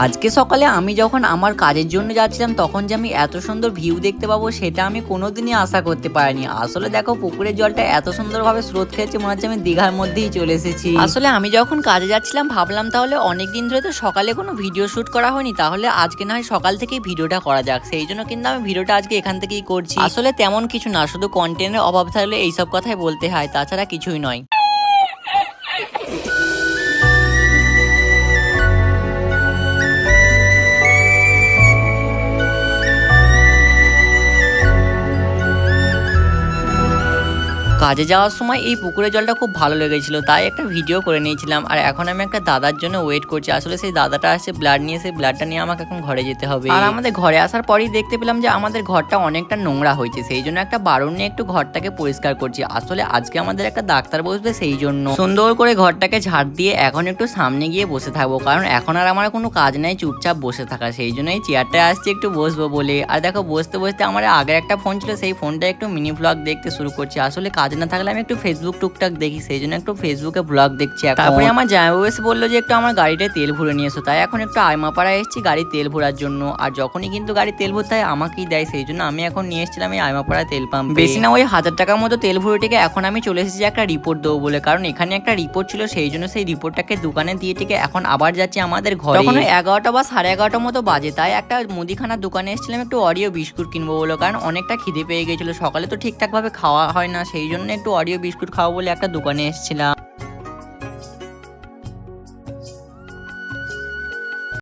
আজকে সকালে আমি যখন আমার কাজের জন্য যাচ্ছিলাম তখন যে আমি এত সুন্দর ভিউ দেখতে পাবো সেটা আমি কোনোদিনই আশা করতে পারিনি। আসলে দেখো পুকুরের জলটা এত সুন্দরভাবে স্রোত খেয়েছে, মনে হচ্ছে আমি দীঘার মধ্যেই চলে এসেছি। আসলে আমি যখন কাজে যাচ্ছিলাম ভাবলাম তাহলে অনেকদিন ধরে তো সকালে কোনো ভিডিও শুট করা হয়নি, তাহলে আজকে না হয় সকাল থেকেই ভিডিওটা করা যাক। সেই জন্য কিন্তু আমি ভিডিওটা আজকে এখান থেকেই করছি। আসলে তেমন কিছু না, শুধু কন্টেন্টের অভাব থাকলে এইসব কথাই বলতে হয়, তাছাড়া কিছুই নয়। কাজে যাওয়ার সময় এই পুকুরের জলটা খুব ভালো লেগেছিল, তাই একটা ভিডিও করে নিয়েছিলাম। আর এখন আমি একটা দাদার জন্য ওয়েট করছি। আসলে সেই দাদাটা আসছে ব্লাড নিয়ে, সেই ব্লাডটা নিয়ে আমাকে এখন ঘরে যেতে হবে। আর আমাদের ঘরে আসার পরেই দেখতে পেলাম যে আমাদের ঘরটা অনেকটা নোংরা হয়েছে, সেই জন্য একটা বারণ নিয়ে একটু ঘরটাকে পরিষ্কার করছি। আসলে আজকে আমাদের একটা ডাক্তার বসবে, সেই জন্য সুন্দর করে ঘরটাকে ঝাড় দিয়ে এখন একটু সামনে গিয়ে বসে থাকবো, কারণ এখন আর আমার কোনো কাজ নেই চুপচাপ বসে থাকা। সেই জন্য এই চেয়ারটায় আসছি একটু বসবো বলে। আর দেখো বসতে বসতে আমার আগের একটা ফোন ছিল, সেই ফোনটা একটু মিনি ব্লগ দেখতে শুরু করছি। আসলে কাজ না থাকলে আমি একটু ফেসবুক টুকটাক দেখি, সেই জন্য একটু ফেসবুকে ব্লগ দেখছি। তারপরে আমার জামাইবাবু এসে বললো যে একটু আমার গাড়িটায় তেল ভরে নিয়ে এসো, তাই এখন একটু আইমাপাড়ায় এসেছি গাড়ি তেল ভরার জন্য। আর যখনই কিন্তু গাড়ি তেল ভরতে হয় আমাকেই দেয়, সেই জন্য আমি এখন নিয়ে এসেছিলাম এই আইমাপাড়ায় তেল পাম্প। বেশি না ওই 1000 টাকার মতো তেল ভরে টিকে এখন আমি চলে এসেছি একটা রিপোর্ট দেবো বলে, কারণ এখানে একটা রিপোর্ট ছিল, সেই জন্য সেই রিপোর্টটাকে দোকানে দিয়ে টিকে এখন আবার যাচ্ছি আমাদের ঘরে। তখন 11টা বা 11:30 মতো বাজে, তাই একটা মুদিখানার দোকানে এসেছিলাম একটু অরিও বিস্কুট কিনবো বলে, কারণ অনেকটা খিদে পেয়ে গেছিল। সকালে তো ঠিকঠাক ভাবে খাওয়া হয় না, সেই জন্য একটু অরিও বিস্কুট খাওয়া বলে একটা দোকানে এসেছিলাম।